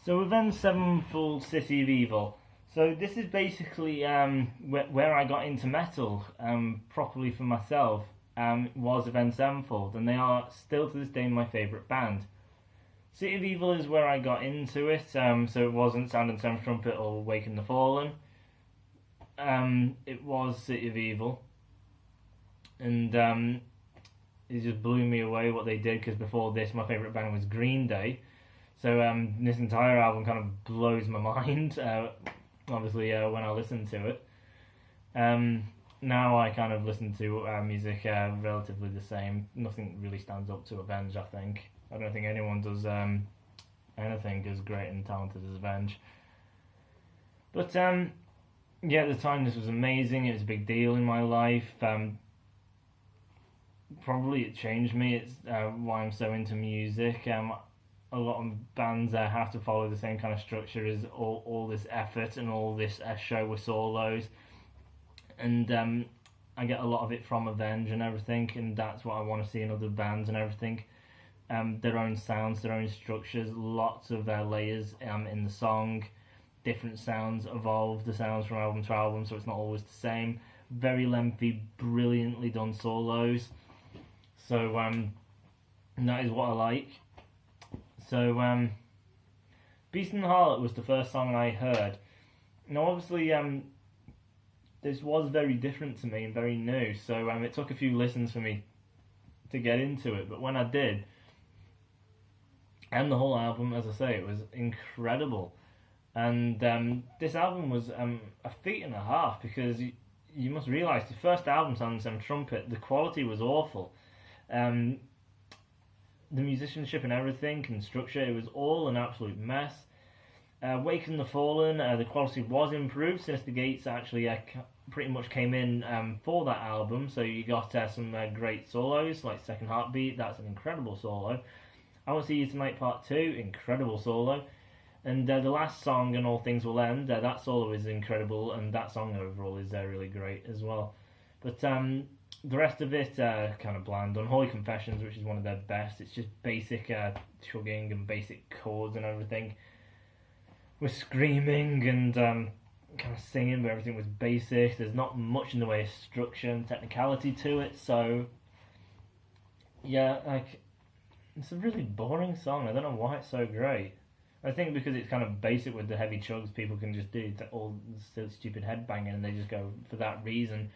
So Avenged Sevenfold City of Evil. So this is basically where I got into metal properly for myself. Was Avenged Sevenfold, and they are still to this day my favourite band. City of Evil is where I got into it. So it wasn't Sound and Seventh Trumpet or Waken the Fallen. It was City of Evil, and it just blew me away what they did. Because before this, my favourite band was Green Day. So this entire album kind of blows my mind, obviously, when I listen to it. Now I kind of listen to music relatively the same. Nothing really stands up to Avenged, I think. I don't think anyone does anything as great and talented as Avenged. But yeah, at the time this was amazing. It was a big deal in my life. Probably it changed me. It's why I'm so into music. A lot of bands have to follow the same kind of structure as all this effort and all this show with solos, and I get a lot of it from Avenged and everything, and that's what I want to see in other bands and everything. Their own sounds, their own structures, lots of layers in the song, different sounds, evolve the sounds from album to album, so it's not always the same. Very lengthy, brilliantly done solos. So that is what I like. So, Beast and the Harlot was the first song I heard. Now, obviously, this was very different to me and very new, so it took a few listens for me to get into it. But when I did, and the whole album, as I say, it was incredible. And this album was a feat and a half, because you must realise the first album, Sound and Seventh Trumpet, the quality was awful. The musicianship and everything and structure, it was all an absolute mess. Waken the Fallen, the quality was improved. Sinister Gates actually pretty much came in for that album, so you got some great solos, like Second Heartbeat, that's an incredible solo. I Want to See You Tonight Part 2, incredible solo. And the last song, And All Things Will End, that solo is incredible, and that song overall is really great as well. But the rest of it kind of bland. Unholy Confessions, which is one of their best, it's just basic chugging and basic chords and everything. With screaming and kind of singing, but everything was basic. There's not much in the way of structure and technicality to it, so yeah, like, it's a really boring song. I don't know why it's so great. I think because it's kind of basic with the heavy chugs people can just do all stupid headbanging, and they just go for that reason.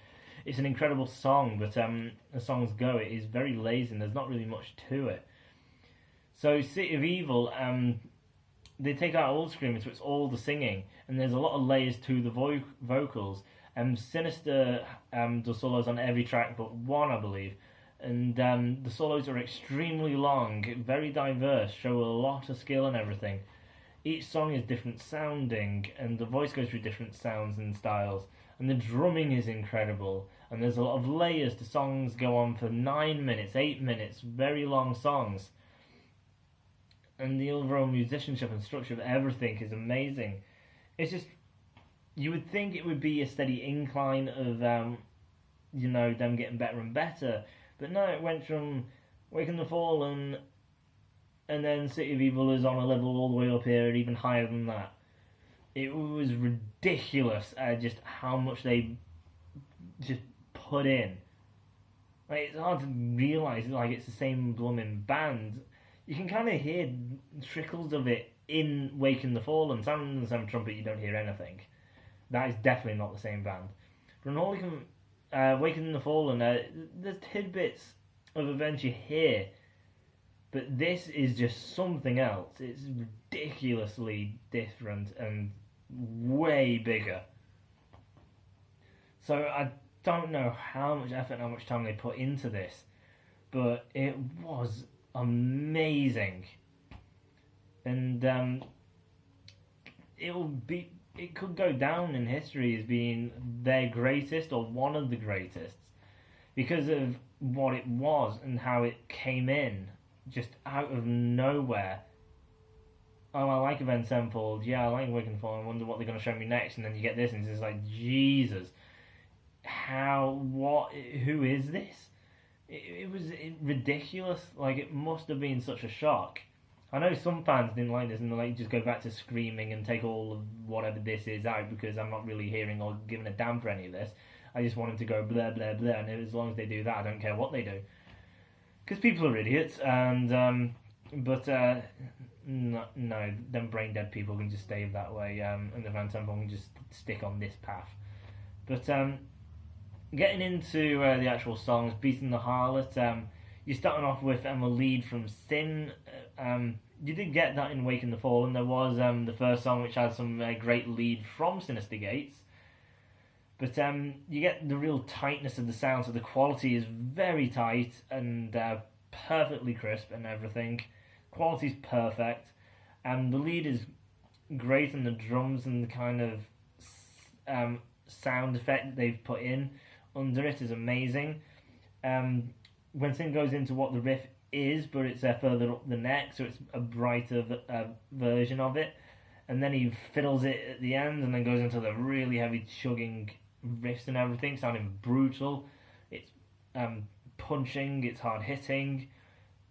It's an incredible song, but as songs go, it is very lazy and there's not really much to it. So City of Evil, they take out all the screaming, so it's all the singing, and there's a lot of layers to the vocals. Sinister does solos on every track but one, I believe, and the solos are extremely long, very diverse, show a lot of skill and everything. Each song is different sounding, and the voice goes through different sounds and styles. And the drumming is incredible, and there's a lot of layers. The songs go on for 9 minutes, 8 minutes, very long songs. And the overall musicianship and structure of everything is amazing. It's just, you would think it would be a steady incline of, them getting better and better. But no, it went from Waken the Fallen, and then City of Evil is on a level all the way up here, and even higher than that. It was ridiculous just how much they just put in. Like, it's hard to realise it's the same blooming band. You can kind of hear trickles of it in Waken the Fallen. Sound and Seventh Trumpet, you don't hear anything. That is definitely not the same band. But in Waken the Fallen, there's tidbits of Avenged you hear, but this is just something else. It's ridiculously different and way bigger. So I don't know how much effort and how much time they put into this, but it was amazing. And it could go down in history as being their greatest or one of the greatest, because of what it was and how it came in just out of nowhere. Oh, I like Avenged Sevenfold, yeah, I like Waken the Fallen, I wonder what they're going to show me next, and then you get this, and it's like, Jesus, who is this? It was ridiculous, like, it must have been such a shock. I know some fans didn't like this and they're like, just go back to screaming and take all of whatever this is out because I'm not really hearing or giving a damn for any of this. I just want them to go blah blah blah, and as long as they do that, I don't care what they do. Because people are idiots, and no, them brain dead people can just stay that way, and the Van Temple can just stick on this path. But getting into the actual songs, Beating the Harlot, you're starting off with a lead from Sin. You did get that in Waking the Fallen. There was the first song which had some great lead from Sinister Gates. But you get the real tightness of the sound, so the quality is very tight and perfectly crisp and everything. Quality's perfect. And the lead is great, and the drums and the kind of sound effect they've put in under it is amazing. When Sin goes into what the riff is, but it's further up the neck, so it's a brighter version of it. And then he fiddles it at the end, and then goes into the really heavy chugging riffs and everything, sounding brutal. It's punching, it's hard hitting,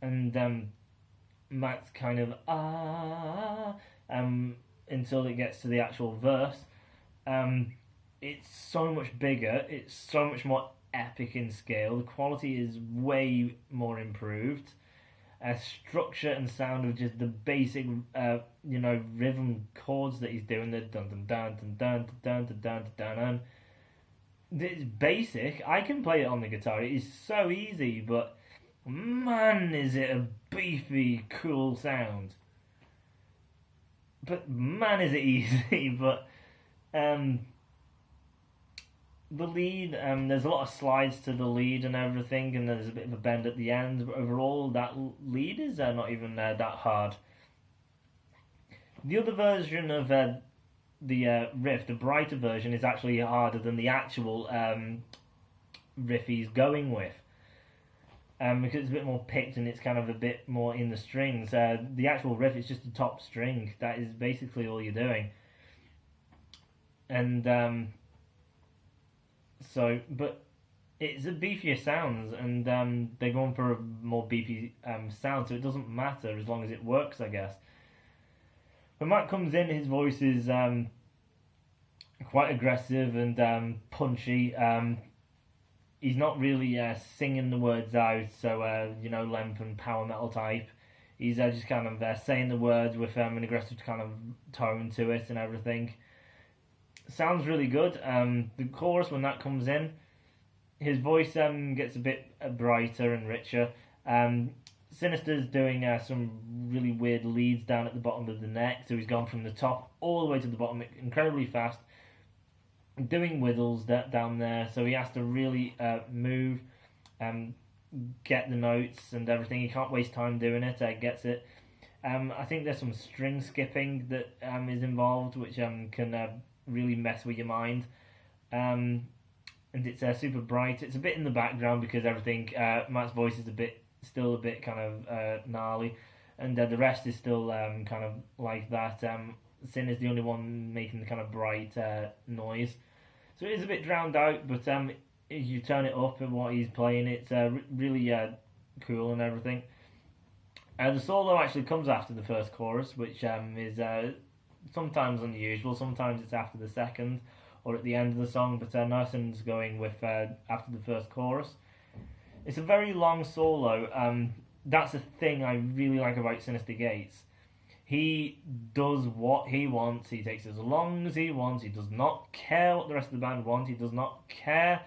and Matt's kind of until it gets to the actual verse. It's so much bigger, it's so much more epic in scale, the quality is way more improved. Structure and sound of just the basic rhythm chords that he's doing, the dun dun dun dun dun dun dun dun dun dun. It's basic. I can play it on the guitar. It is so easy, but man, is it a beefy, cool sound. But man, is it easy. But the lead, there's a lot of slides to the lead and everything, and there's a bit of a bend at the end. But overall, that lead is not even that hard. The other version of the riff, the brighter version, is actually harder than the actual riff he's going with, because it's a bit more picked and it's kind of a bit more in the strings. The actual riff is just the top string. That is basically all you're doing. And but it's a beefier sounds, and they're going for a more beefy sound, so it doesn't matter as long as it works, I guess. When Matt comes in, his voice is quite aggressive and punchy. He's not really singing the words out, so length and power metal type. He's just kind of saying the words with an aggressive kind of tone to it and everything. Sounds really good. The chorus, when that comes in, his voice gets a bit brighter and richer. Sinister's doing some really weird leads down at the bottom of the neck, so he's gone from the top all the way to the bottom incredibly fast, doing whittles down there, so he has to really move and get the notes and everything. He can't waste time doing it. Gets it. I think there's some string skipping that is involved, which can really mess with your mind. And it's super bright. It's a bit in the background because everything. Matt's voice is still a bit kind of gnarly, and the rest is still kind of like that. Sin is the only one making the kind of bright noise, so it is a bit drowned out. But if you turn it up and what he's playing, it's really cool and everything. The solo actually comes after the first chorus, which is sometimes unusual. Sometimes it's after the second or at the end of the song, but Nelson's going with after the first chorus. It's a very long solo. That's the thing I really like about Sinister Gates. He does what he wants. He takes as long as he wants. He does not care what the rest of the band want. He does not care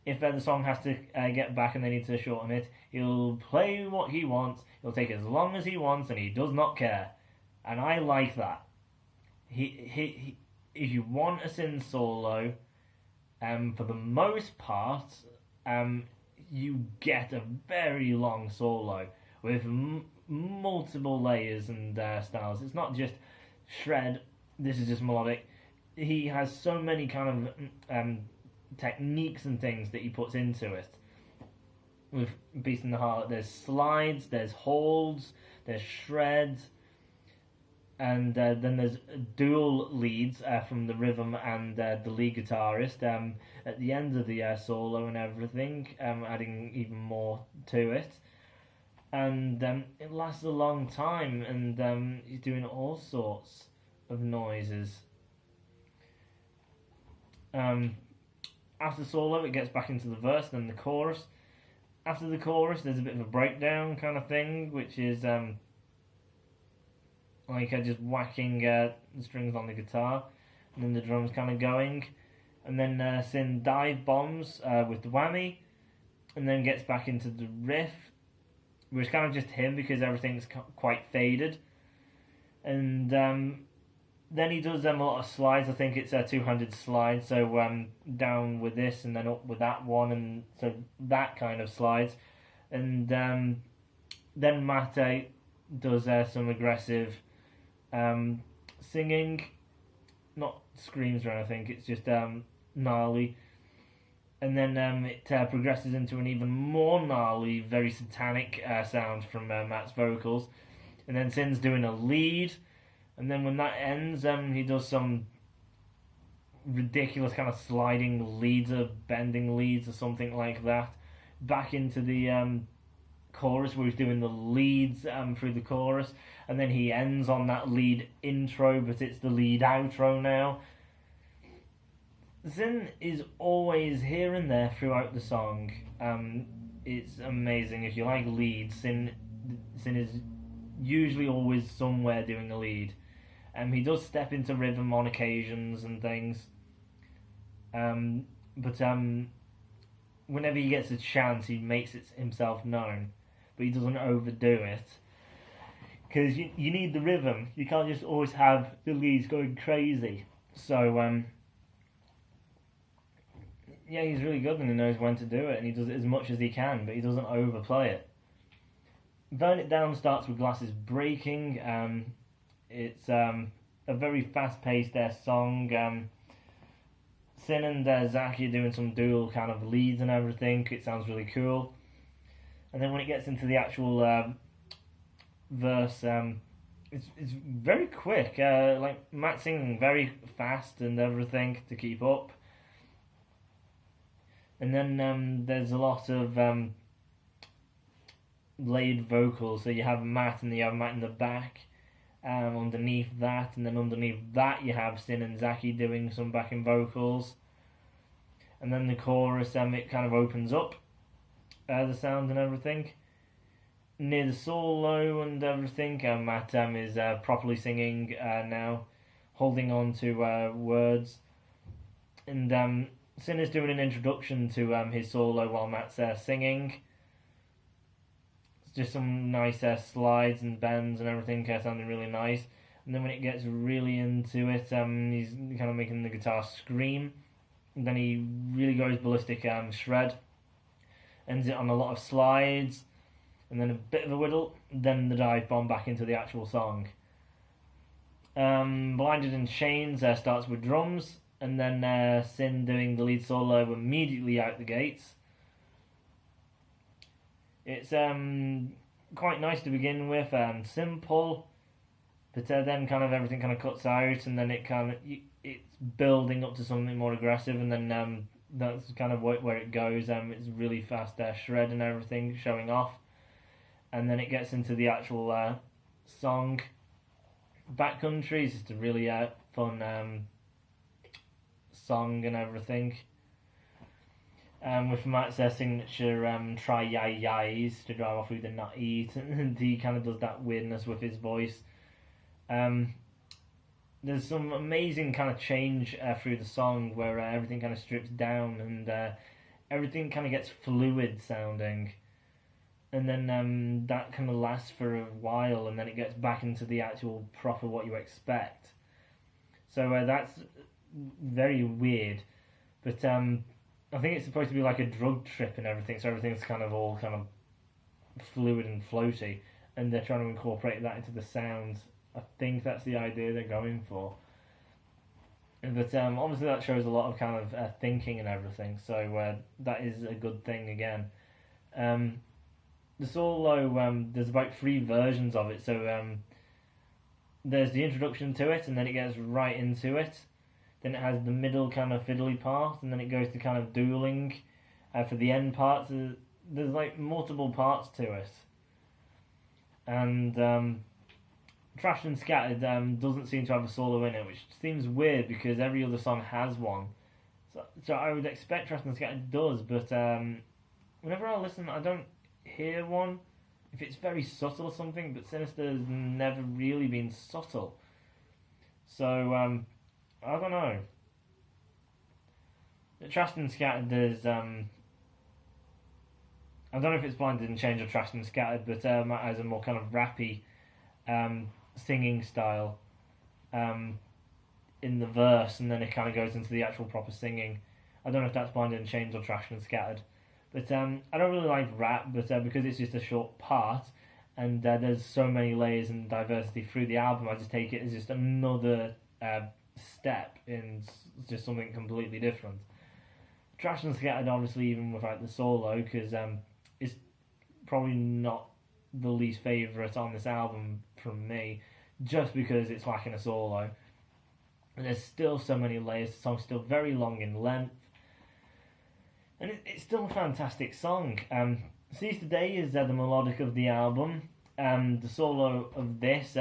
if the song has to get back and they need to shorten it. He'll play what he wants. He'll take as long as he wants, and he does not care. And I like that. He if you want a Sin solo, for the most part, you get a very long solo with multiple layers and styles. It's not just shred, this is just melodic. He has so many kind of techniques and things that he puts into it. With Beating the Heart, there's slides, there's holds, there's shreds, and then there's dual leads from the rhythm and the lead guitarist at the end of the solo and everything, adding even more to it. and it lasts a long time, and he's doing all sorts of noises. After the solo, it gets back into the verse, then the chorus. After the chorus, there's a bit of a breakdown kind of thing, which is like just whacking the strings on the guitar, and then the drums kind of going, and then Sin dive bombs with the whammy, and then gets back into the riff, which is kind of just him because everything's quite faded, and then he does a lot of slides. I think it's a two-handed slide, so down with this and then up with that one, and so that kind of slides. And then Matt does some aggressive singing, not screams or anything, it's just gnarly. And then it progresses into an even more gnarly, very satanic sound from Matt's vocals. And then Sin's doing a lead. And then when that ends, he does some ridiculous kind of sliding leads or bending leads or something like that. Back into the chorus where he's doing the leads through the chorus. And then he ends on that lead intro, but it's the lead outro now. Sin is always here and there throughout the song. It's amazing. If you like leads, Sin is usually always somewhere doing a lead. He does step into rhythm on occasions and things, but whenever he gets a chance, he makes it himself known, but he doesn't overdo it, because you need the rhythm. You can't just always have the leads going crazy. So yeah, he's really good and he knows when to do it, and he does it as much as he can, but he doesn't overplay it. Burn It Down starts with glasses breaking. It's a very fast-paced song. Sin and Zach are doing some dual kind of leads and everything. It sounds really cool. And then when it gets into the actual verse, it's very quick. Like Matt singing very fast and everything to keep up. And then there's a lot of laid vocals. So you have Matt and you have Matt in the back. Underneath that, and then underneath that you have Sin and Zachy doing some backing vocals, and then the chorus, it kind of opens up the sound and everything. Near the solo and everything, Matt is properly singing now, holding on to words, and Sin is doing an introduction to his solo while Matt's singing. Just some nice slides and bends and everything, sounding really nice. And then when it gets really into it, he's kind of making the guitar scream. And then he really goes ballistic shred. Ends it on a lot of slides. And then a bit of a whittle. Then the dive bomb back into the actual song. Blinded in Chains starts with drums. And then Sin doing the lead solo immediately out the gates. It's quite nice to begin with, simple, but then kind of everything kind of cuts out, and then it's building up to something more aggressive, and then that's kind of where it goes. It's really fast shred and everything showing off, and then it gets into the actual song. Backcountry is just a really fun song and everything. With Matt's signature try yis to drive off who did not eat, and he kind of does that weirdness with his voice. There's some amazing kind of change through the song where everything kind of strips down and everything kind of gets fluid sounding, and then that kind of lasts for a while, and then it gets back into the actual proper what you expect. So that's very weird, but I think it's supposed to be like a drug trip and everything, so everything's kind of all kind of fluid and floaty, and they're trying to incorporate that into the sounds. I think that's the idea they're going for. But obviously that shows a lot of kind of thinking and everything, so that is a good thing again. The solo, there's about 3 versions of it, so there's the introduction to it, and then it gets right into it. Then it has the middle kind of fiddly part, and then it goes to kind of dueling for the end parts. There's like multiple parts to it. and Trashed and Scattered doesn't seem to have a solo in it, which seems weird because every other song has one. So I would expect Trashed and Scattered does, but whenever I listen, I don't hear one. If it's very subtle or something, but Sinister has never really been subtle. So I don't know. Trashed and Scattered is I don't know if it's Blinded and Changed or Trashed and Scattered, but as a more kind of rappy singing style in the verse, and then it kind of goes into the actual proper singing. I don't know if that's Blinded and Changed or Trashed and Scattered, but I don't really like rap, but because it's just a short part, and there's so many layers and diversity through the album, I just take it as just another step in just something completely different. Trashed and Scattered, obviously, even without the solo, because it's probably not the least favourite on this album from me, just because it's lacking a solo. And there's still so many layers, the song's still very long in length, and it's still a fantastic song. Seize the Day is the melodic of the album, and the solo of this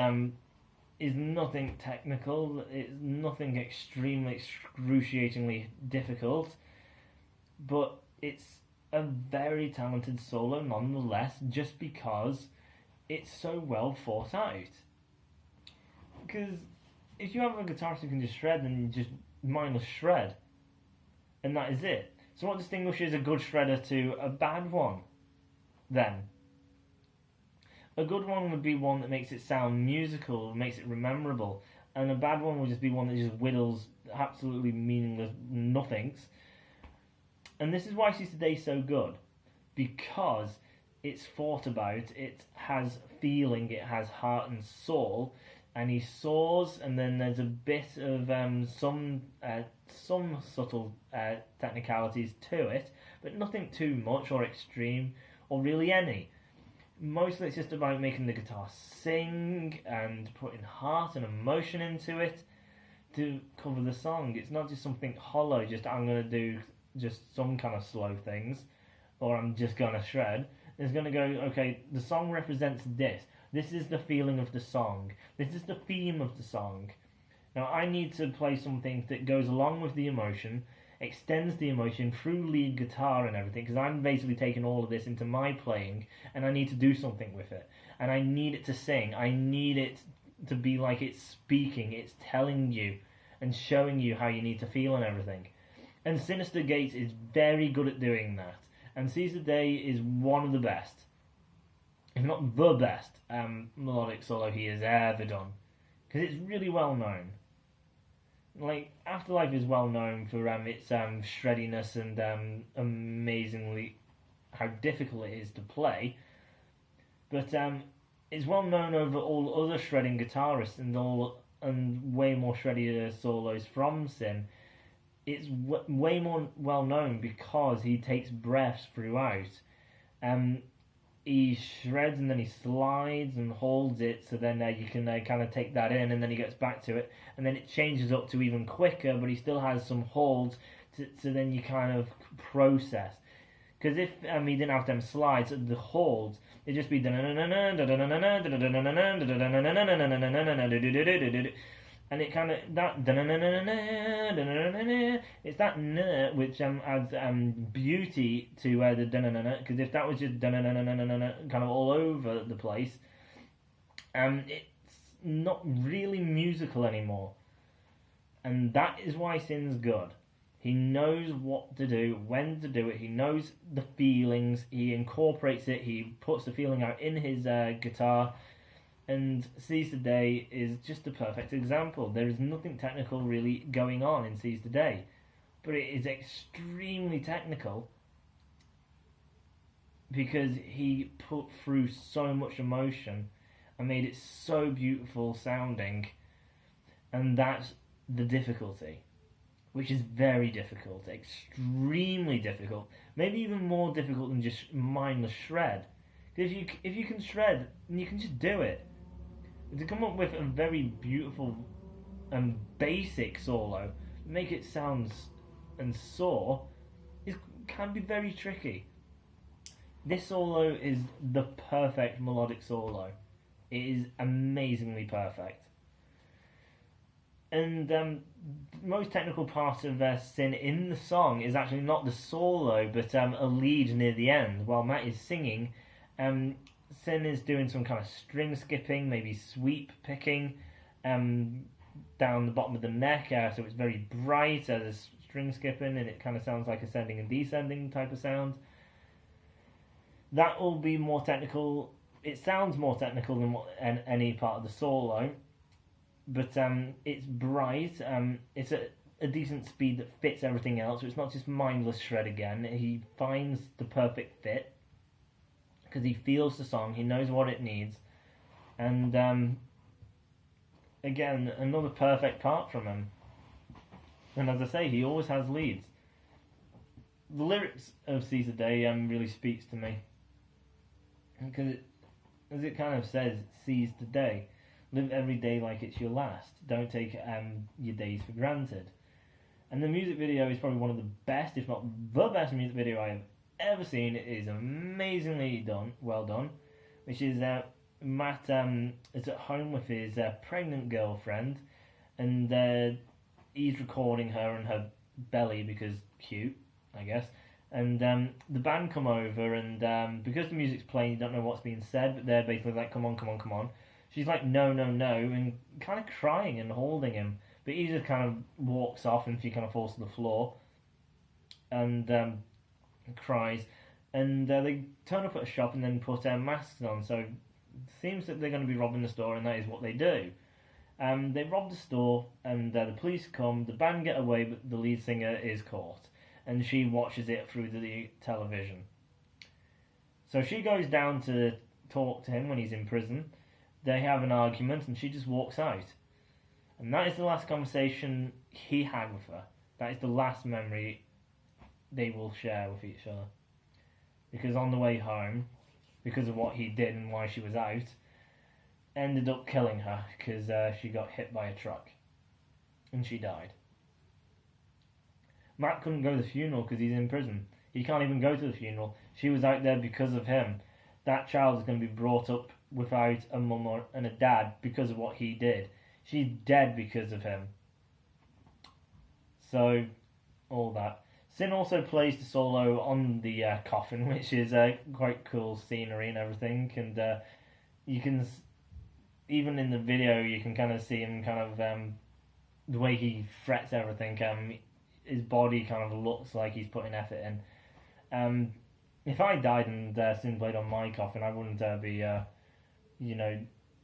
is nothing technical, it's nothing extremely excruciatingly difficult, but it's a very talented solo nonetheless, just because it's so well thought out. Because if you have a guitarist who can just shred, then you just mindless shred, and that is it. So what distinguishes a good shredder to a bad one, then? A good one would be one that makes it sound musical, makes it rememberable, and a bad one would just be one that just whittles absolutely meaningless nothings. And this is why Seize the Day is so good, because it's thought about, it has feeling, it has heart and soul, and he soars, and then there's a bit of some subtle technicalities to it, but nothing too much or extreme, or really any. Mostly it's just about making the guitar sing and putting heart and emotion into it to cover the song. It's not just something hollow, just I'm going to do just some kind of slow things, or I'm just going to shred. It's going to go, okay, the song represents this. This is the feeling of the song. This is the theme of the song. Now I need to play something that goes along with the emotion, extends the emotion through lead guitar and everything, because I'm basically taking all of this into my playing, and I need to do something with it. And I need it to sing. I need it to be like it's speaking, it's telling you and showing you how you need to feel and everything. And Sinister Gates is very good at doing that. And Seize the Day is one of the best, if not the best, melodic solo he has ever done. Because it's really well known. Like, Afterlife is well known for its shreddiness and amazingly how difficult it is to play. But it's well known over all other shredding guitarists and way more shreddier solos from Sin. It's way more well known because he takes breaths throughout. He shreds and then he slides and holds it, so then you can kind of take that in, and then he gets back to it, and then it changes up to even quicker, but he still has some holds, so then you kind of process. Because if he didn't have them slides, the holds, it'd just be and it kind of that it's that which adds beauty to the because if that was just kind of all over the place, it's not really musical anymore, and that is why Sin's good. He knows what to do, when to do it. He knows the feelings. He incorporates it. He puts the feeling out in his guitar. And Seize the Day is just a perfect example. There is nothing technical really going on in Seize the Day, but it is extremely technical because he put through so much emotion and made it so beautiful sounding, and that's the difficulty, which is very difficult, extremely difficult, maybe even more difficult than just mindless shred. Because if you can shred, then you can just do it. To come up with a very beautiful and basic solo, make it sound and soar, can be very tricky. This solo is the perfect melodic solo. It is amazingly perfect. And the most technical part of Sin in the song is actually not the solo, but a lead near the end. While Matt is singing, Sin is doing some kind of string skipping, maybe sweep picking down the bottom of the neck, so it's very bright. There's string skipping, and it kind of sounds like ascending and descending type of sound. That will be more technical. It sounds more technical than any part of the solo. But it's bright, it's at a decent speed that fits everything else, so it's not just mindless shred again. He finds the perfect fit, because he feels the song, he knows what it needs, and again, another perfect part from him. And as I say, he always has leads. The lyrics of Seize the Day really speaks to me, because as it kind of says, seize the day. Live every day like it's your last. Don't take your days for granted. And the music video is probably one of the best, if not the best music video I have ever seen. It is amazingly well done. Which is Matt is at home with his pregnant girlfriend, and he's recording her and her belly because cute, I guess. And the band come over, and because the music's playing, you don't know what's being said, but they're basically like, come on, come on, come on. She's like, no, no, no, and kind of crying and holding him. But he just kind of walks off, and she kind of falls to the floor and cries. And they turn up at a shop and then put masks on. So it seems that they're going to be robbing the store, and that is what they do. They rob the store, and the police come. The band get away, but the lead singer is caught. And she watches it through the television. So she goes down to talk to him when he's in prison. They have an argument, and she just walks out. And that is the last conversation he had with her. That is the last memory they will share with each other. Because on the way home, because of what he did and why she was out, ended up killing her because she got hit by a truck. And she died. Matt couldn't go to the funeral because he's in prison. He can't even go to the funeral. She was out there because of him. That child is going to be brought up without a mum and a dad because of what he did. She's dead because of him. So, all that. Sin also plays the solo on the coffin, which is quite cool scenery and everything. And you can, even in the video, you can kind of see him kind of, the way he frets everything. His body kind of looks like he's putting effort in. If I died and Sin played on my coffin, I wouldn't be,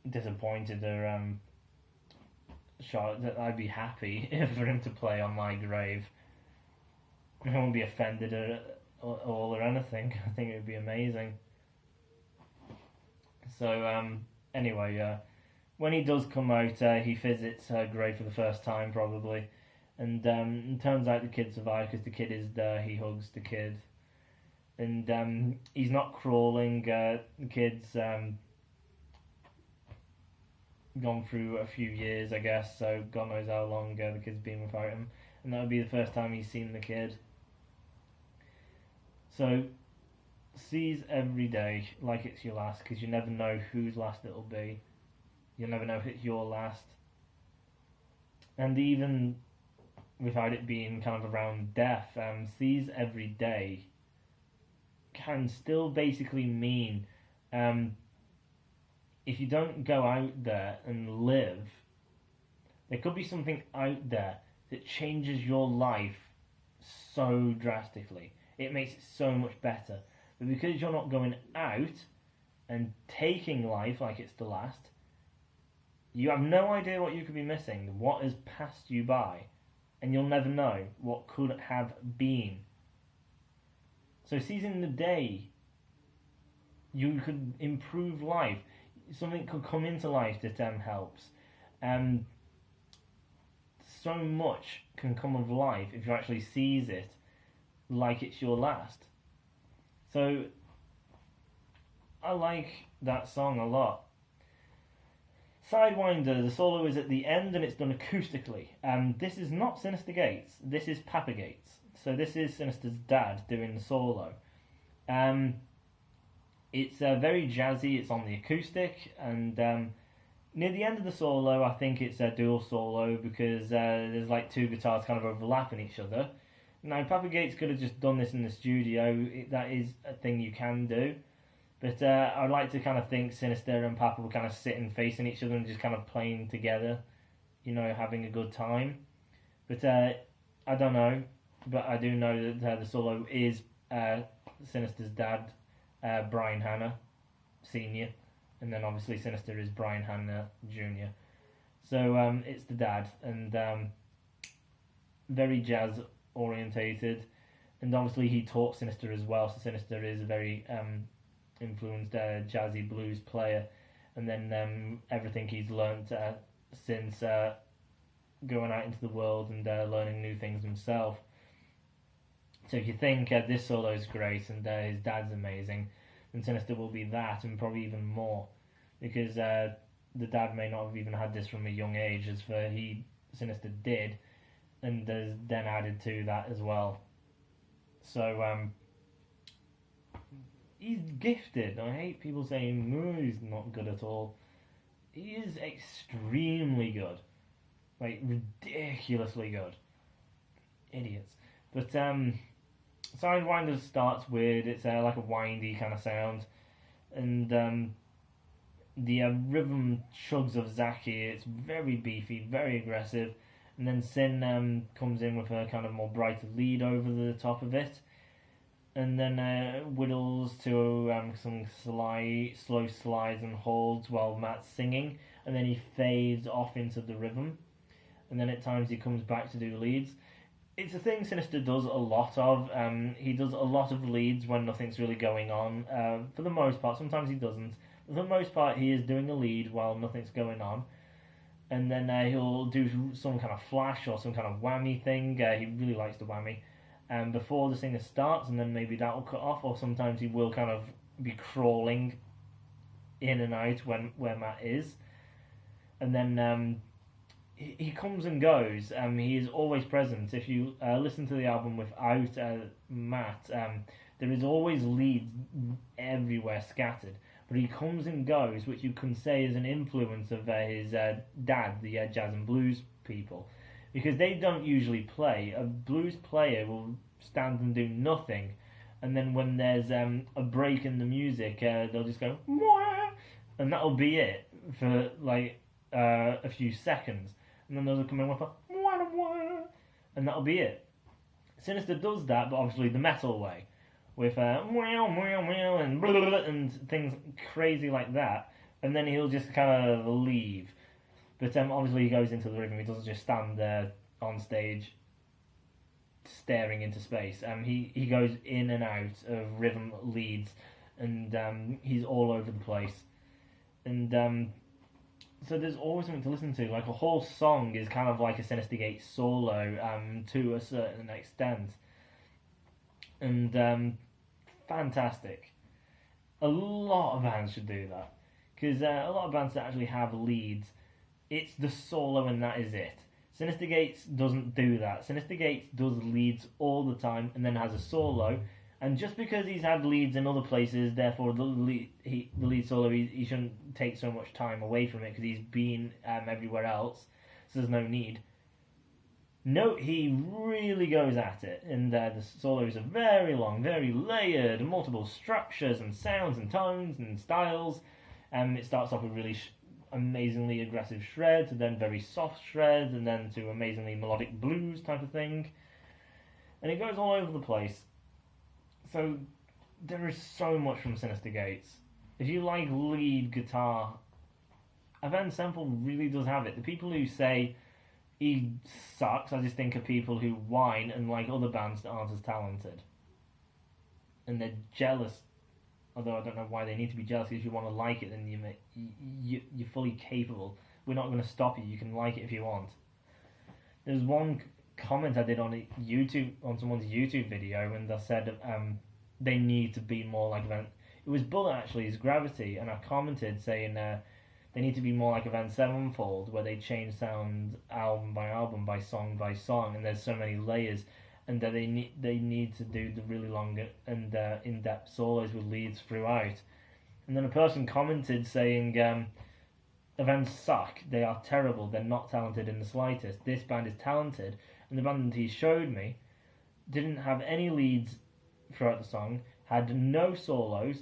disappointed or shocked. I'd be happy for him to play on my grave. I won't be offended at all or anything. I think it would be amazing. So, anyway, when he does come out, he visits her grave for the first time, probably. And it turns out the kid survived because the kid is there. He hugs the kid. And he's not crawling. The kid's gone through a few years, I guess, so God knows how long the kid's been without him. And that would be the first time he's seen the kid. So, seize every day like it's your last, because you never know whose last it'll be. You'll never know if it's your last. And even without it being kind of around death, seize every day can still basically mean if you don't go out there and live, there could be something out there that changes your life so drastically. It makes it so much better. But because you're not going out and taking life like it's the last, you have no idea what you could be missing, what has passed you by, and you'll never know what could have been. So seizing the day, you could improve life. Something could come into life that helps. So much can come of life if you actually seize it like it's your last. So I like that song a lot. Sidewinder, the solo is at the end and it's done acoustically. This is not Sinister Gates, this is Papa Gates. So this is Sinister's dad doing the solo. It's very jazzy. It's on the acoustic, and near the end of the solo, I think it's a dual solo because there's like two guitars kind of overlapping each other. Now, Papa Gates could have just done this in the studio. That is a thing you can do. But I'd like to kind of think Sinister and Papa were kind of sitting facing each other and just kind of playing together, having a good time. But I don't know. But I do know that the solo is Sinister's dad, Brian Hanna Sr., and then obviously Sinister is Brian Hanna Jr. So it's the dad, and very jazz orientated, and obviously he taught Sinister as well, so Sinister is a very influenced jazzy blues player, and then everything he's learnt since going out into the world and learning new things himself. So if you think this solo is great and his dad's amazing, then Sinister will be that and probably even more, because the dad may not have even had this from a young age, as Sinister did, and has then added to that as well. So he's gifted. I hate people saying he's not good at all. He is extremely good, like ridiculously good. Idiots. But Sidewinder starts weird. It's like a windy kind of sound, and the rhythm chugs of Zaki. It's very beefy, very aggressive, and then Sin comes in with a kind of more brighter lead over the top of it, and then whittles to some slow slides and holds while Matt's singing, and then he fades off into the rhythm, and then at times he comes back to do leads. It's a thing Sinister does a lot of. He does a lot of leads when nothing's really going on. For the most part, sometimes he doesn't. For the most part, he is doing a lead while nothing's going on. And then he'll do some kind of flash or some kind of whammy thing. He really likes the whammy. Before the singer starts, and then maybe that will cut off. Or sometimes he will kind of be crawling in and out where Matt is. And then he comes and goes. He is always present. If you listen to the album without Matt, there is always leads everywhere scattered. But he comes and goes, which you can say is an influence of his dad, the jazz and blues people. Because they don't usually play. A blues player will stand and do nothing. And then when there's a break in the music, they'll just go, wah! And that'll be it for like a few seconds. And then they'll come in with a wah, wah, and that'll be it. Sinister does that, but obviously the metal way, with meow, meow, meow, and blah, blah, blah, and things crazy like that, and then he'll just kind of leave. But obviously he goes into the rhythm. He doesn't just stand there on stage staring into space. He goes in and out of rhythm leads, and he's all over the place. And so there's always something to listen to. Like a whole song is kind of like a Sinister Gates solo to a certain extent. And fantastic. A lot of bands should do that. Because a lot of bands that actually have leads, it's the solo and that is it. Sinister Gates doesn't do that. Sinister Gates does leads all the time and then has a solo. And just because he's had leads in other places, therefore the lead solo, he shouldn't take so much time away from it because he's been everywhere else, so there's no need. No, he really goes at it, and the solos are very long, very layered, multiple structures and sounds and tones and styles. It starts off with really amazingly aggressive shreds, and then very soft shreds, and then to amazingly melodic blues type of thing. And it goes all over the place. So there is so much from Sinister Gates. If you like lead guitar, Avenged Sevenfold really does have it. The people who say he sucks, I just think of people who whine and like other bands that aren't as talented. And they're jealous. Although I don't know why they need to be jealous. If you want to like it, then you're fully capable. We're not going to stop you. You can like it if you want. There's one comment I did on someone's YouTube video, and I said they need to be more like Avenged. It was Bullet actually, his Gravity, and I commented saying they need to be more like Avenged Sevenfold, where they change sound album by song, and there's so many layers, and that they need to do the really long and in-depth solos with leads throughout. And then a person commented saying, Avenged suck, they are terrible, they're not talented in the slightest. This band is talented, and the band he showed me didn't have any leads throughout the song, had no solos.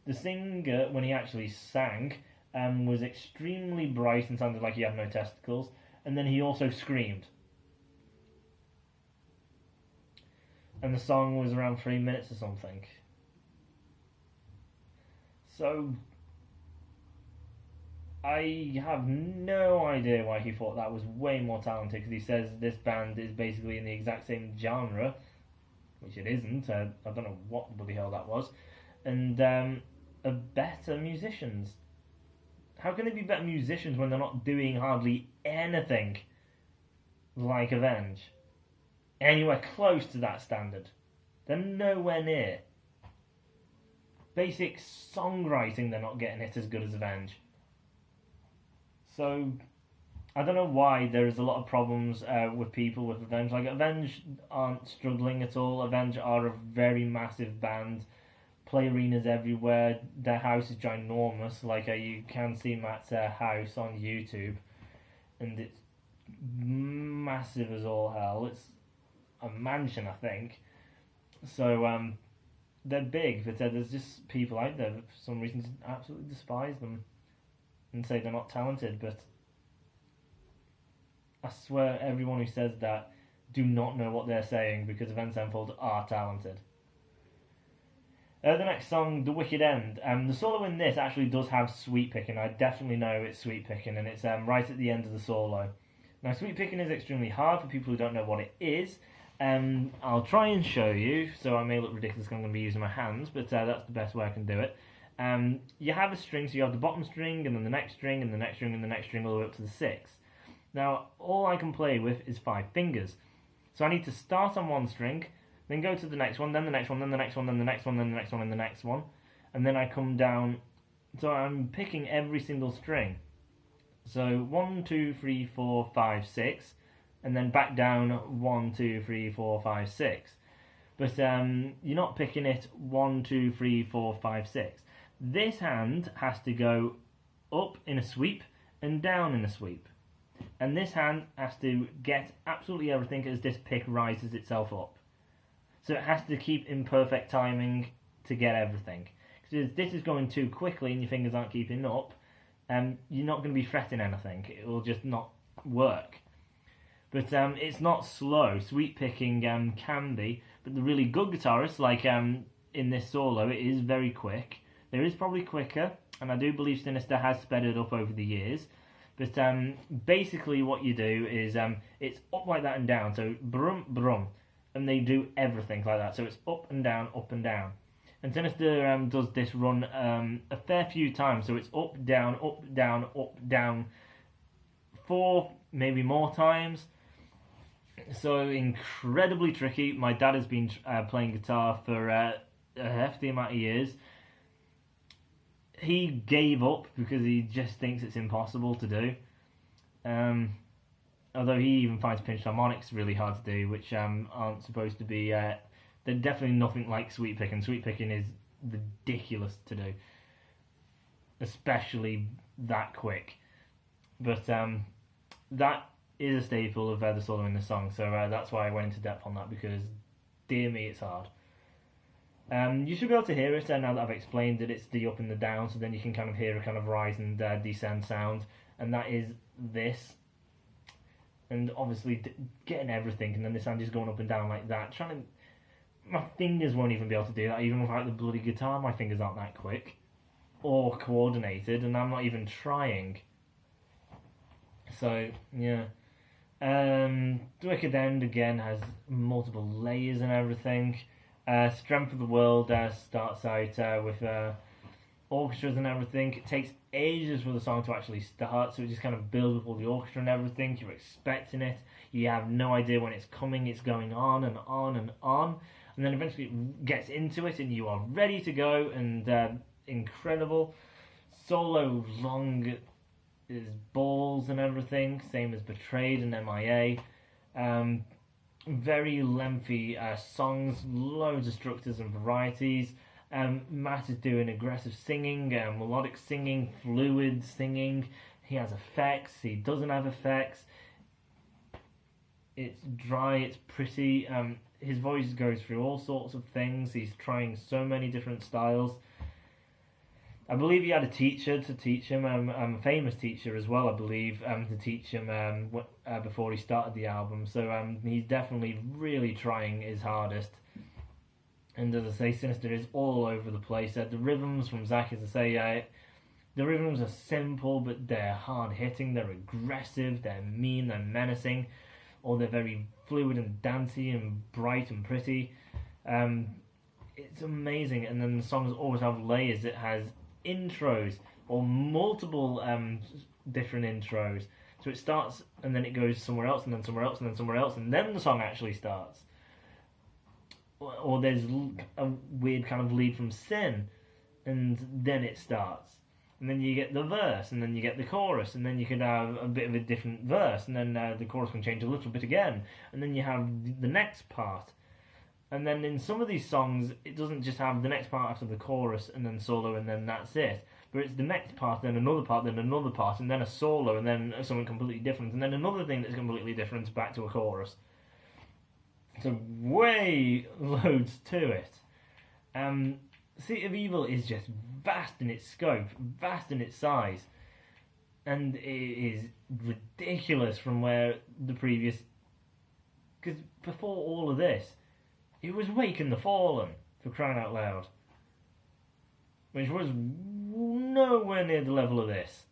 The singer, when he actually sang, was extremely bright and sounded like he had no testicles, and then he also screamed. And the song was around 3 minutes or something. So I have no idea why he thought that was way more talented, because he says this band is basically in the exact same genre, which it isn't. I don't know what the bloody hell that was. And are better musicians. How can they be better musicians when they're not doing hardly anything like Avenged? Anywhere close to that standard. They're nowhere near. Basic songwriting, they're not getting it as good as Avenged. So, I don't know why there is a lot of problems with people with Avenged. Like, Avenged aren't struggling at all. Avenged are a very massive band. Play arenas everywhere. Their house is ginormous. Like, you can see Matt's house on YouTube. And it's massive as all hell. It's a mansion, I think. So, they're big, but there's just people out there that for some reason absolutely despise them and say they're not talented. But I swear everyone who says that do not know what they're saying, because Avenged Sevenfold are talented. The next song, The Wicked End. The solo in this actually does have sweep picking. I definitely know it's sweep picking, and it's right at the end of the solo. Now, sweep picking is extremely hard for people who don't know what it is. I'll try and show you, so I may look ridiculous because I'm going to be using my hands, but that's the best way I can do it. You have a string, so you have the bottom string, and then the next string, and the next string, and the next string, all the way up to the 6. Now, all I can play with is 5 fingers. So I need to start on one string, then go to the next one, then the next one, then the next one, then the next one, then the next one, and the next one. And then I come down, so I'm picking every single string. So 1, 2, 3, 4, 5, 6, and then back down 1, 2, 3, 4, 5, 6. But you're not picking it 1, 2, 3, 4, 5, 6. This hand has to go up in a sweep and down in a sweep. And this hand has to get absolutely everything as this pick rises itself up. So it has to keep in perfect timing to get everything. Because if this is going too quickly and your fingers aren't keeping up, you're not going to be fretting anything. It will just not work. But it's not slow. Sweep picking can be, but the really good guitarists, like in this solo, it is very quick. There is probably quicker, and I do believe Sinister has sped it up over the years. But basically what you do is it's up like that and down, so brum, brum, and they do everything like that. So it's up and down, up and down. And Sinister does this run a fair few times, so it's up, down, up, down, up, down, 4, maybe more times. So incredibly tricky. My dad has been playing guitar for a hefty amount of years. He gave up because he just thinks it's impossible to do. Although he even finds pinched harmonics really hard to do, which aren't supposed to be... they're definitely nothing like sweep picking. Sweep picking is ridiculous to do. Especially that quick. But that is a staple of the solo in the song, so that's why I went into depth on that, because dear me, it's hard. You should be able to hear it now that I've explained that it's the up and the down, so then you can kind of hear a kind of rise and descend sound, and that is this. And obviously getting everything, and then this hand is going up and down like that. My fingers won't even be able to do that, even without the bloody guitar. My fingers aren't that quick or coordinated, and I'm not even trying. So yeah. The Wicked End again has multiple layers and everything. Strength of the World starts out with orchestras and everything. It takes ages for the song to actually start, so it just kind of builds with all the orchestra and everything. You're expecting it. You have no idea when it's coming. It's going on and on and on. And then eventually it gets into it and you are ready to go, and incredible. Solo long is balls and everything, same as Betrayed and MIA. Very lengthy songs, loads of structures and varieties. Matt is doing aggressive singing, melodic singing, fluid singing. He has effects, he doesn't have effects. It's dry, it's pretty. His voice goes through all sorts of things. He's trying so many different styles. I believe he had a teacher to teach him, a famous teacher as well, I believe, to teach him before he started the album. So he's definitely really trying his hardest. And as I say, Sinister is all over the place. The rhythms from Zach, as I say, the rhythms are simple, but they're hard-hitting, they're aggressive, they're mean, they're menacing, or they're very fluid and dancey and bright and pretty. It's amazing. And then the songs always have layers. It has intros, or multiple different intros. So it starts, and then it goes somewhere else, and then somewhere else, and then somewhere else, and then the song actually starts. Or there's a weird kind of lead from Sin, and then it starts. And then you get the verse, and then you get the chorus, and then you could have a bit of a different verse, and then the chorus can change a little bit again, and then you have the next part. And then in some of these songs, it doesn't just have the next part after the chorus, and then solo, and then that's it. But it's the next part, then another part, then another part, and then a solo, and then something completely different, and then another thing that's completely different, back to a chorus. So way loads to it. City of Evil is just vast in its scope, vast in its size, and it is ridiculous from where the previous... Because before all of this, it was Waken the Fallen, for crying out loud, which was nowhere near the level of this.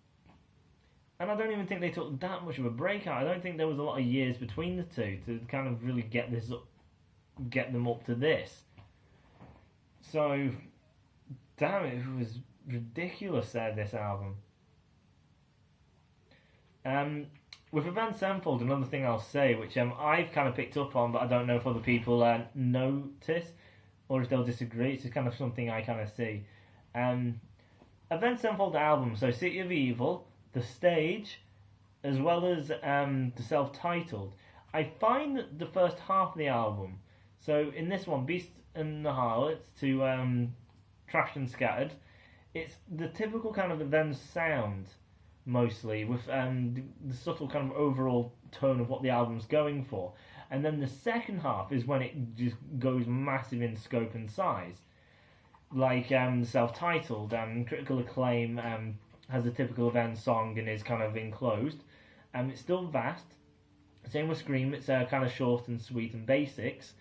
And I don't even think they took that much of a break out. I don't think there was a lot of years between the two to kind of really get them up to this. So, damn, it was ridiculous, this album. With Avenged Sevenfold, another thing I'll say, which I've kind of picked up on, but I don't know if other people notice, or if they'll disagree. It's just kind of something I kind of see. Avenged Sevenfold album, so City of Evil, the stage, as well as the self-titled. I find that the first half of the album, so in this one, Beast and the Harlots, to Trashed and Scattered, it's the typical kind of Avenged sound, mostly, with the subtle kind of overall tone of what the album's going for. And then the second half is when it just goes massive in scope and size. Like the self-titled, Critical Acclaim has a typical Avenged song and is kind of enclosed. It's still vast. Same with Scream, it's kind of short and sweet and basics,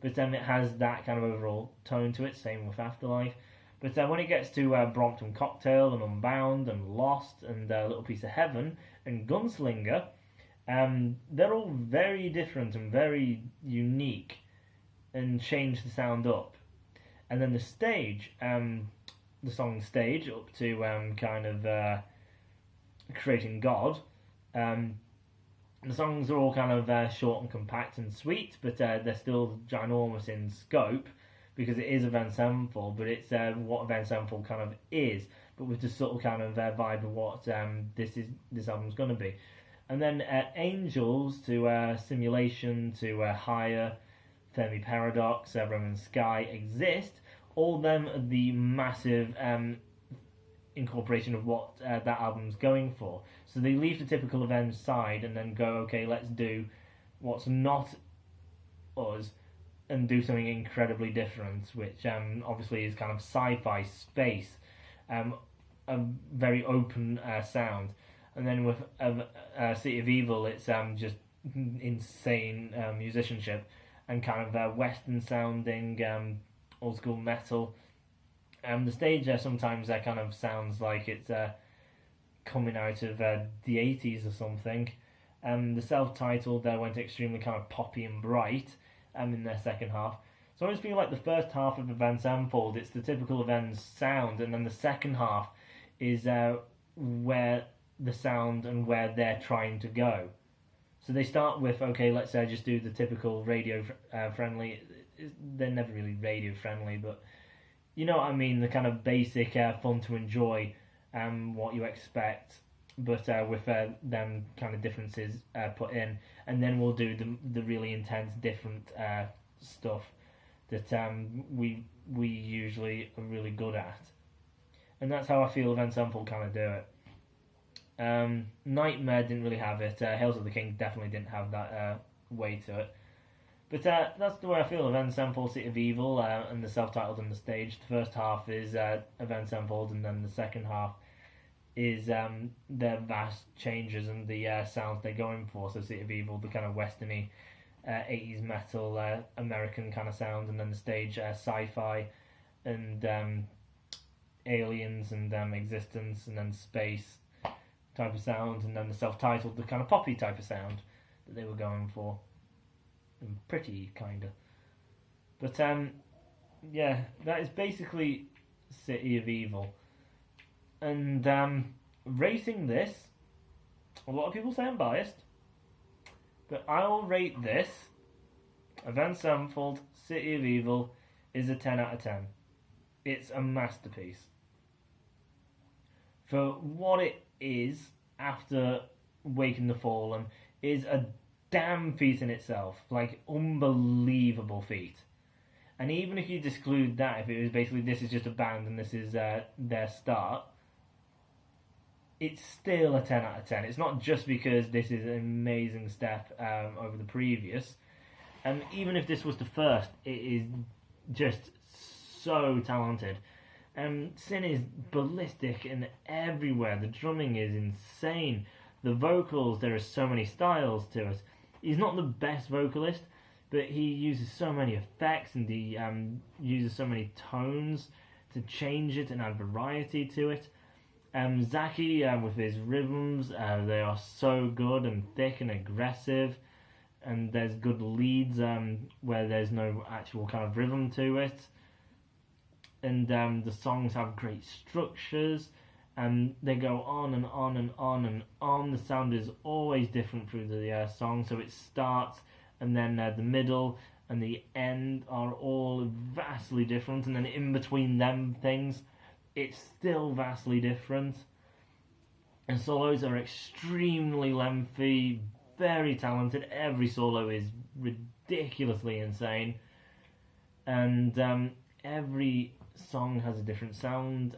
but it has that kind of overall tone to it. Same with Afterlife. But when it gets to Brompton Cocktail and Unbound and Lost and Little Piece of Heaven and Gunslinger, they're all very different and very unique and change the sound up. And then the stage, the song Stage, up to kind of Creating God, the songs are all kind of short and compact and sweet, but they're still ginormous in scope, because it is Avenged Sevenfold, but it's what Avenged Sevenfold kind of is, but with the subtle kind of vibe of what this album's going to be. And then Angels to Simulation to Higher, Fermi Paradox, Roman Sky, Exist. All them are the massive incorporation of what that album's going for. So they leave the typical Avenged side and then go, okay, let's do what's not us and do something incredibly different, which obviously is kind of sci-fi space, a very open sound. And then with City of Evil, it's just insane musicianship and kind of Western sounding, old school metal. The stage sometimes kind of sounds like it's coming out of the 80s or something. The self-titled went extremely kind of poppy and bright in their second half. So I always feel like the first half of Avenged Sevenfold, it's the typical Avenged sound, and then the second half is where the sound and where they're trying to go. So they start with, okay, let's just do the typical radio friendly. They're never really radio friendly, but you know what I mean, the kind of basic fun to enjoy, what you expect, but with them kind of differences put in, and then we'll do the really intense different stuff. that we usually are really good at. And that's how I feel Avenged Sevenfold kind of do it. Nightmare didn't really have it. Hails of the King definitely didn't have that way to it. But that's the way I feel Avenged Sevenfold, City of Evil, and the self-titled and the stage. The first half is Avenged Sevenfold, and then the second half is their vast changes and the sounds they're going for. So City of Evil, the kind of westerny 80s metal American kind of sound, and then the stage sci-fi and aliens and existence, and then space type of sound, and then the self-titled, the kind of poppy type of sound that they were going for. And pretty, kinda. But yeah, that is basically City of Evil. And rating this, a lot of people say I'm biased, but I'll rate this Avenged Sevenfold, City of Evil is a 10 out of 10. It's a masterpiece. For what it is after Waking the Fallen is a damn feat in itself. Like, unbelievable feat. And even if you exclude that, if it was basically this is just a band and this is their start, it's still a 10 out of 10. It's not just because this is an amazing step over the previous. And even if this was the first, it is just so talented. Sin is ballistic and everywhere. The drumming is insane. The vocals, there are so many styles to it. He's not the best vocalist, but he uses so many effects and he uses so many tones to change it and add variety to it. Zaki, with his rhythms, they are so good and thick and aggressive, and there's good leads where there's no actual kind of rhythm to it. And the songs have great structures, and they go on and on and on and on. The sound is always different through the song, so it starts, and then the middle and the end are all vastly different, and then in between them things, it's still vastly different. And solos are extremely lengthy, very talented. Every solo is ridiculously insane, and every song has a different sound.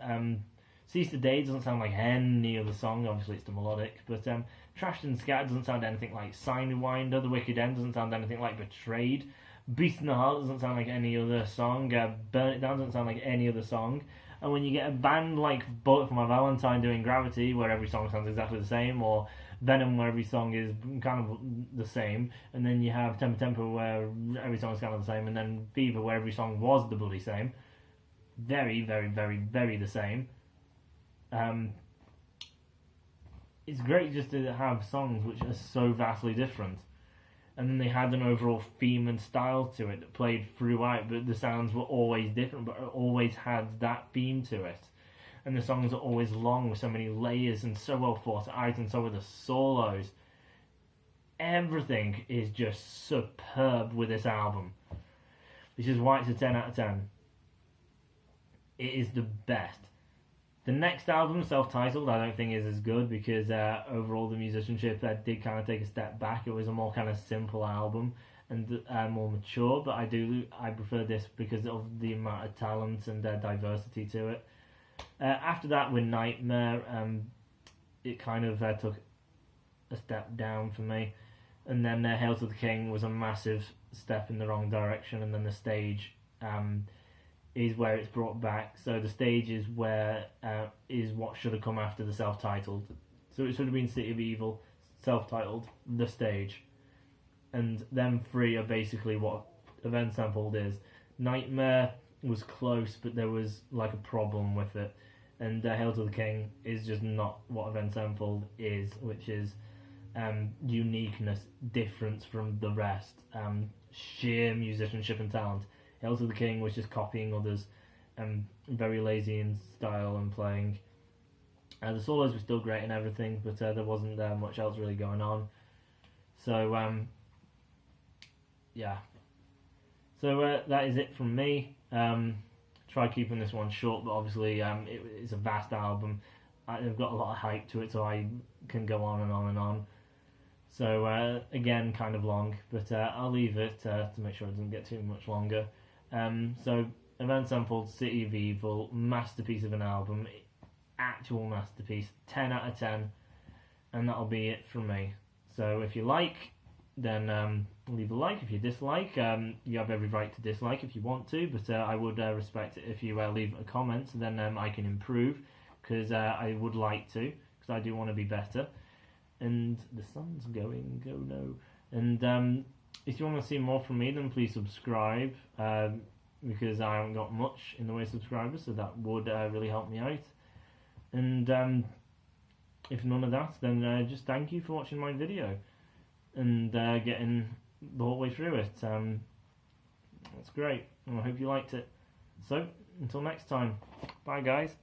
Seize the Day doesn't sound like any other song, obviously it's the melodic, but Trashed and Scattered doesn't sound anything like Sidewinder. The Wicked End doesn't sound anything like Betrayed. Beast in the Heart doesn't sound like any other song. Burn It Down doesn't sound like any other song. And when you get a band like Bullet for My Valentine doing Gravity, where every song sounds exactly the same, or Venom, where every song is kind of the same, and then you have Temper Temper, where every song is kind of the same, and then Fever, where every song was the bloody same. Very, very, very, very the same. It's great just to have songs which are so vastly different. And then they had an overall theme and style to it that played throughout, but the sounds were always different, but it always had that theme to it. And the songs are always long with so many layers and so well thought out, and so are the solos. Everything is just superb with this album, which is why it's a 10 out of 10. It is the best. The next album, self-titled, I don't think is as good because overall the musicianship did kind of take a step back. It was a more kind of simple album and more mature, but I prefer this because of the amount of talent and diversity to it. After that, with Nightmare, it kind of took a step down for me. And then Hail to the King was a massive step in the wrong direction, and then the stage is where it's brought back. So the stage is where is what should have come after the self-titled. So it should have been City of Evil, self-titled, the stage. And them three are basically what Avenged Sevenfold is. Nightmare was close, but there was like a problem with it. And Hail to the King is just not what Avenged Sevenfold is, which is uniqueness, difference from the rest, sheer musicianship and talent. Hail to the King was just copying others, very lazy in style and playing. The solos were still great and everything, but there wasn't much else really going on. So, yeah. So that is it from me. Try keeping this one short, but obviously it's a vast album. I've got a lot of hype to it, so I can go on and on and on. So again, kind of long, but I'll leave it to make sure it doesn't get too much longer. So Avenged Sevenfold, City of Evil, masterpiece of an album, actual masterpiece, 10 out of 10, and that'll be it from me. So if you like, then leave a like. If you dislike, you have every right to dislike if you want to, but I would respect it if you leave a comment, so then I can improve, because I would like to, because I do want to be better. And the sun's going, oh no. And if you want to see more from me, then please subscribe, because I haven't got much in the way of subscribers, so that would really help me out. And if none of that, then just thank you for watching my video and getting the whole way through it. That's great, and I hope you liked it. So, until next time, bye guys.